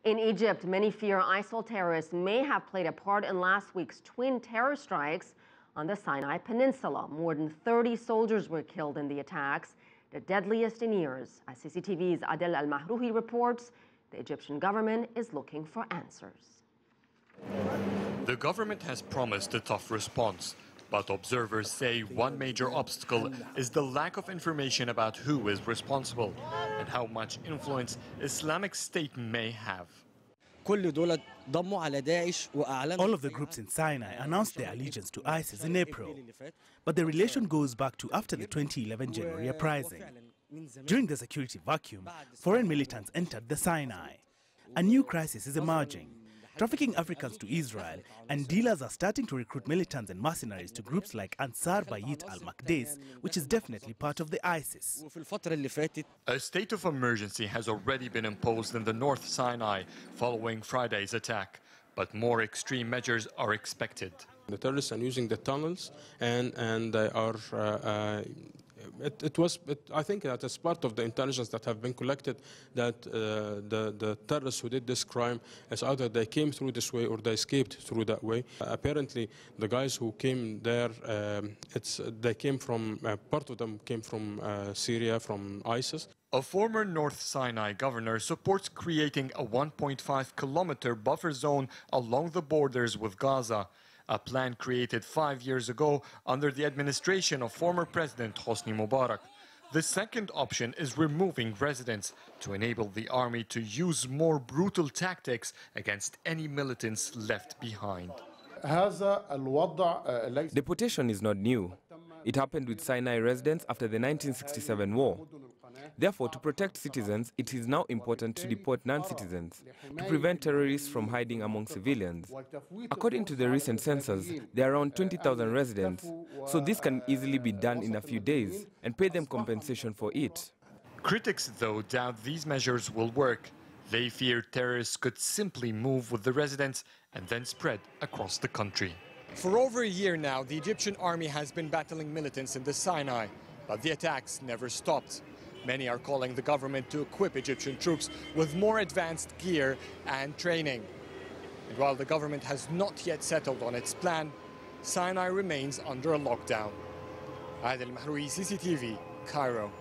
In Egypt, many fear ISIL terrorists may have played a part in last week's twin terror strikes on the Sinai Peninsula. More than 30 soldiers were killed in the attacks, the deadliest in years. As CCTV's Adel Mahrouky reports, the Egyptian government is looking for answers. The government has promised a tough response, but observers say one major obstacle is the lack of information about who is responsible and how much influence Islamic State may have. All of the groups in Sinai announced their allegiance to ISIS in April, but the relation goes back to after the 2011 January uprising. During the security vacuum, foreign militants entered the Sinai. A new crisis is emerging. Trafficking Africans to Israel, and dealers are starting to recruit militants and mercenaries to groups like Ansar Bayit al-Maqdis, which is definitely part of the ISIS. A state of emergency has already been imposed in the North Sinai following Friday's attack, but more extreme measures are expected. The terrorists are using the tunnels, and they are. I think that as part of the intelligence that have been collected, that the terrorists who did this crime, as either they came through this way or they escaped through that way. Apparently, the guys who came there, they came from, part of them came from Syria, from ISIS. A former North Sinai governor supports creating a 1.5-kilometer buffer zone along the borders with Gaza, a plan created 5 years ago under the administration of former President Hosni Mubarak. The second option is removing residents to enable the army to use more brutal tactics against any militants left behind. Deportation is not new. It happened with Sinai residents after the 1967 war. Therefore, to protect citizens, it is now important to deport non-citizens, to prevent terrorists from hiding among civilians. According to the recent census, there are around 20,000 residents, so this can easily be done in a few days and pay them compensation for it. Critics, though, doubt these measures will work. They fear terrorists could simply move with the residents and then spread across the country. For over a year now, the Egyptian army has been battling militants in the Sinai, but the attacks never stopped. Many are calling the government to equip Egyptian troops with more advanced gear and training. And while the government has not yet settled on its plan, Sinai remains under a lockdown. Adel, CCTV, Cairo.